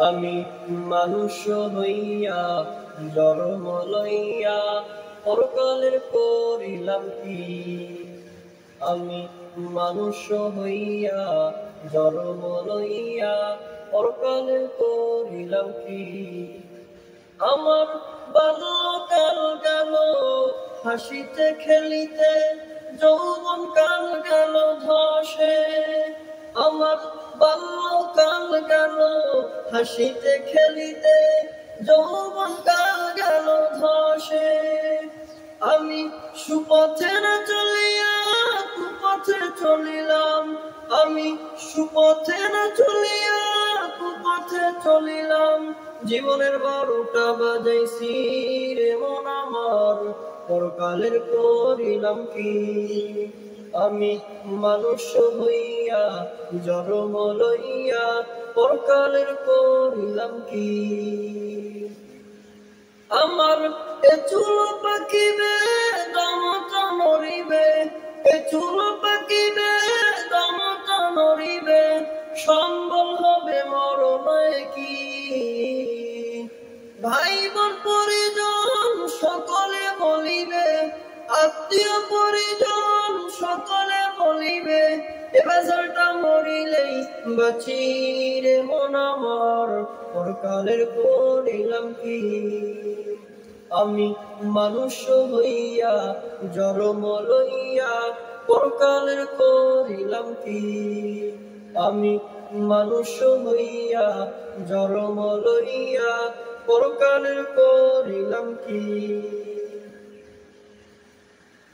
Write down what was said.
আমি মানুষ হইয়া জন্ম লইয়া পরকালের করিলাম কি? আমি মানুষ হইয়া জন্ম লইয়া পরকালের করিলাম কি? আমার বাল্যকাল গেল হাসিতে খেলিতে, যৌবন কাল গেল ধসে। আমার বাল্যকাল গেল হাসিতে খেলিতে, যৌবন কাল গেল ধসে। আমি সুপথে না চলিয়া কুপথে চলিলাম, আমি সুপথে না চলিয়া কুপথে চলিলাম। জীবনের 12টা বাজাইছি রে মন আমার, পরকালের করিলাম কি? আমি মানুষ হইয়া জন্ম লইয়া পরকালের করিলাম কি? আমার এ চুল পাকিবে দমটা মরিবে, এ চুল পাকিবে দমটা মরিবে, সম্বল হবে মরণে কি? ভাই বোন পরিজন সকলে বলিবে, আত্মীয় পরিজন সকলে বলিবে, এ বেচারাটা মরিলেই বাঁচি রে মন আমার, পরকালের করিলাম কি? আমি মানুষ হইয়া জন্ম লইয়া পরকালের করিলাম কি? আমি মানুষ হইয়া জন্ম লইয়া পরকালের করিলাম কি?